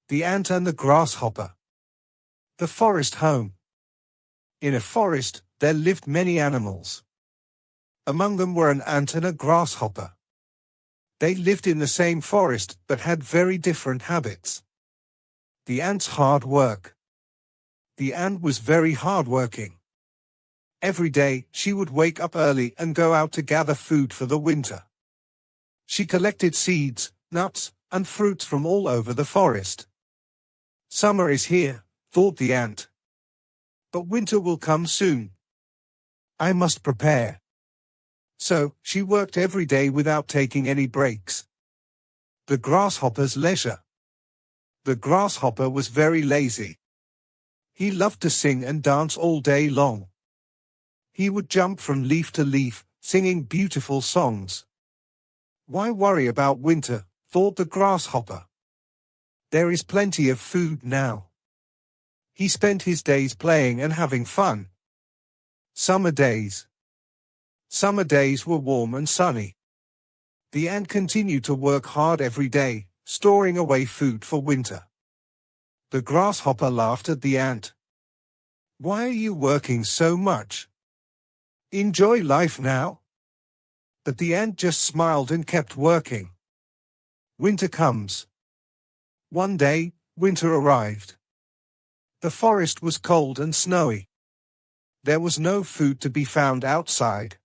The Ant and the Grasshopper. The forest home. In a forest, there lived many animals. Among them were an ant and a grasshopper. They lived in the same forest, but had very different habits. The ant's hard work. The ant was very hardworking. Every day, she would wake up early and go out to gather food for the winter. She collected seeds, nuts, and fruits from all over the forest. Summer is here, thought the ant. But winter will come soon. I must prepare. So, she worked every day without taking any breaks. The grasshopper's leisure. The grasshopper was very lazy. He loved to sing and dance all day long. He would jump from leaf to leaf, singing beautiful songs. Why worry about winter, thought the grasshopper. There is plenty of food now. He spent his days playing and having fun. Summer days. Summer days were warm and sunny. The ant continued to work hard every day, storing away food for winter. The grasshopper laughed at the ant. Why are you working so much? Enjoy life now. But the ant just smiled and kept working. Winter comes. One day, winter arrived. The forest was cold and snowy. There was no food to be found outside.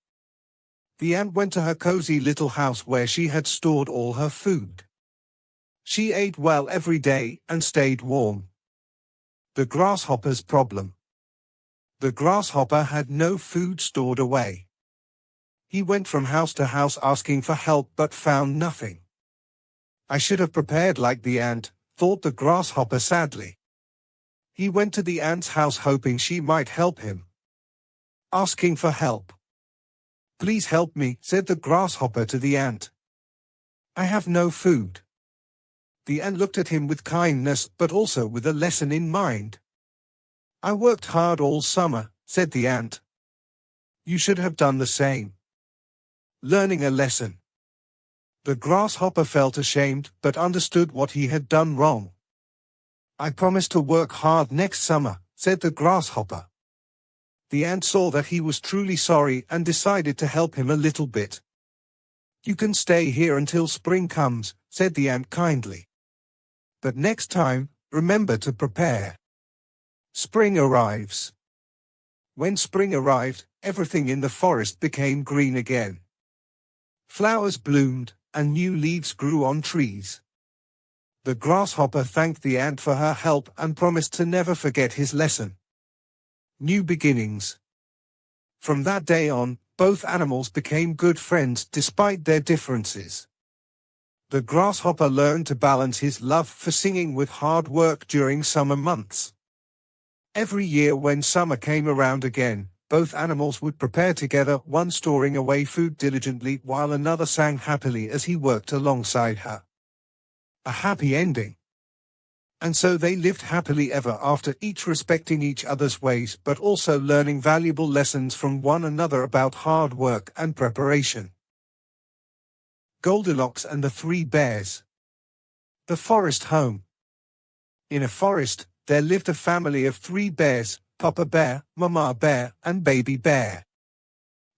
The ant went to her cozy little house where she had stored all her food. She ate well every day and stayed warm. The grasshopper's problem. The grasshopper had no food stored away. He went from house to house asking for help but found nothing. I should have prepared like the ant, thought the grasshopper sadly. He went to the ant's house hoping she might help him. Asking for help. Please help me, said the grasshopper to the ant. I have no food. The ant looked at him with kindness but also with a lesson in mind. I worked hard all summer, said the ant. You should have done the same. Learning a lesson. The grasshopper felt ashamed but understood what he had done wrong. I promise to work hard next summer, said the grasshopper. The ant saw that he was truly sorry and decided to help him a little bit. You can stay here until spring comes, said the ant kindly. But next time, remember to prepare. Spring arrives. When spring arrived, everything in the forest became green again. Flowers bloomed, and new leaves grew on trees. The grasshopper thanked the ant for her help and promised to never forget his lesson. New beginnings. From that day on, both animals became good friends despite their differences. The grasshopper learned to balance his love for singing with hard work during summer months. Every year when summer came around again, both animals would prepare together, one storing away food diligently while another sang happily as he worked alongside her. A happy ending. And so they lived happily ever after, each respecting each other's ways but also learning valuable lessons from one another about hard work and preparation. Goldilocks and the Three Bears. The forest home. In a forest, there lived a family of 3 bears, Papa Bear, Mama Bear, and Baby Bear.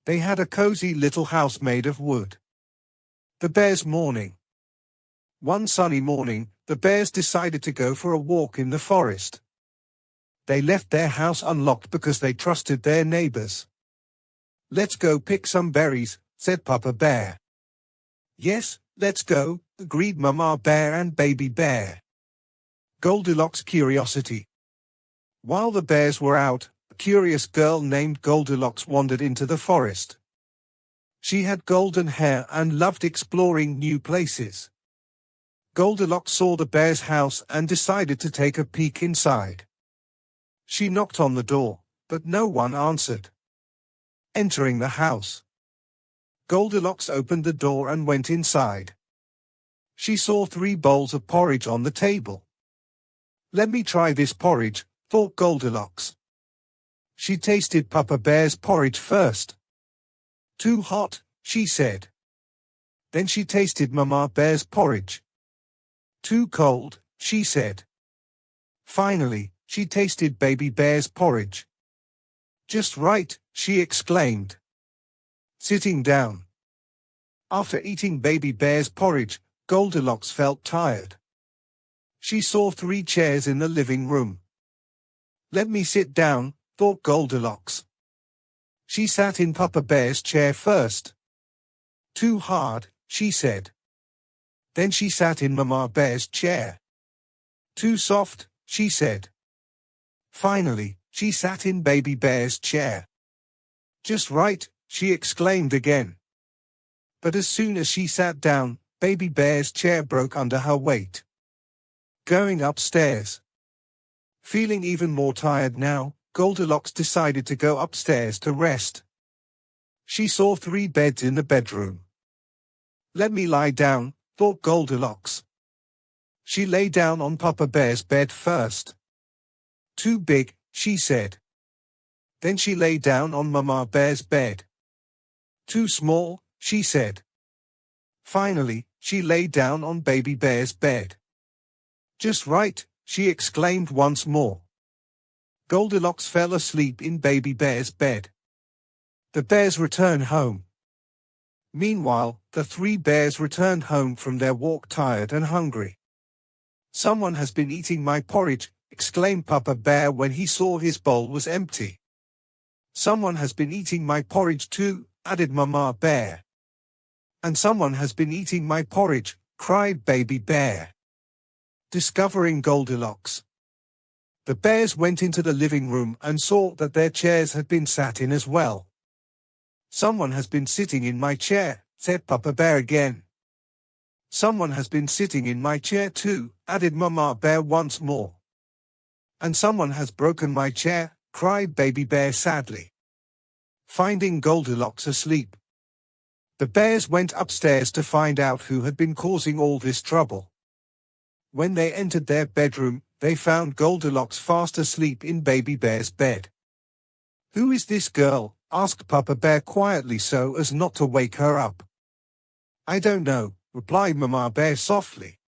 They had a cozy little house made of wood. The bears' morning. One sunny morning, the bears decided to go for a walk in the forest. They left their house unlocked because they trusted their neighbors. Let's go pick some berries, said Papa Bear. Yes, let's go, agreed Mama Bear and Baby Bear. Goldilocks' curiosity. While the bears were out, a curious girl named Goldilocks wandered into the forest. She had golden hair and loved exploring new places. Goldilocks saw the bear's house and decided to take a peek inside. She knocked on the door, but no one answered. Entering the house, Goldilocks opened the door and went inside. She saw 3 bowls of porridge on the table. Let me try this porridge, thought Goldilocks. She tasted Papa Bear's porridge first. Too hot, she said. Then she tasted Mama Bear's porridge. Too cold, she said. Finally, she tasted Baby Bear's porridge. "Just right," she exclaimed, sitting down. After eating Baby Bear's porridge, Goldilocks felt tired. She saw 3 chairs in the living room. "Let me sit down," thought Goldilocks. She sat in Papa Bear's chair first. "Too hard," she said. Then she sat in Mama Bear's chair. "Too soft," she said. Finally, she sat in Baby Bear's chair. "Just right," she exclaimed again. But as soon as she sat down, Baby Bear's chair broke under her weight. Going upstairs. Feeling even more tired now, Goldilocks decided to go upstairs to rest. She saw 3 beds in the bedroom. "Let me lie down," thought Goldilocks. She lay down on Papa Bear's bed first. "Too big," she said. Then she lay down on Mama Bear's bed. "Too small," she said. Finally, she lay down on Baby Bear's bed. "Just right," she exclaimed once more. Goldilocks fell asleep in Baby Bear's bed. The bears returned home. Meanwhile, the 3 bears returned home from their walk tired and hungry. "Someone has been eating my porridge," exclaimed Papa Bear when he saw his bowl was empty. "Someone has been eating my porridge too," added Mama Bear. "And someone has been eating my porridge," cried Baby Bear. Discovering Goldilocks. The bears went into the living room and saw that their chairs had been sat in as well. "Someone has been sitting in my chair," said Papa Bear again. "Someone has been sitting in my chair too," added Mama Bear once more. "And someone has broken my chair," cried Baby Bear sadly. Finding Goldilocks asleep, the bears went upstairs to find out who had been causing all this trouble. When they entered their bedroom, they found Goldilocks fast asleep in Baby Bear's bed. "Who is this girl?" asked Papa Bear quietly so as not to wake her up. "I don't know," replied Mama Bear softly.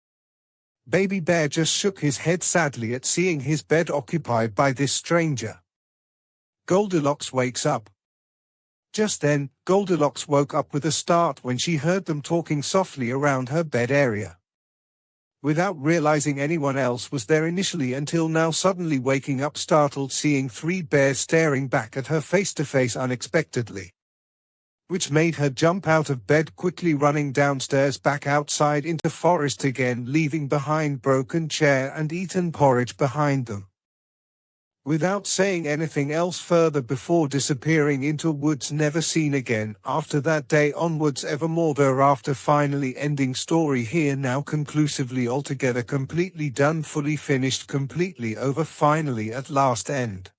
Baby Bear just shook his head sadly at seeing his bed occupied by this stranger. Goldilocks wakes up. Just then, Goldilocks woke up with a start when she heard them talking softly around her bed area. Without realizing anyone else was there initially until now, suddenly waking up startled seeing 3 bears staring back at her face to face unexpectedly, which made her jump out of bed quickly, running downstairs back outside into forest again, leaving behind broken chair and eaten porridge behind them. Without saying anything else further before disappearing into woods never seen again after that day onwards evermore thereafter. Finally ending story here now conclusively altogether completely done fully finished completely over finally at last end.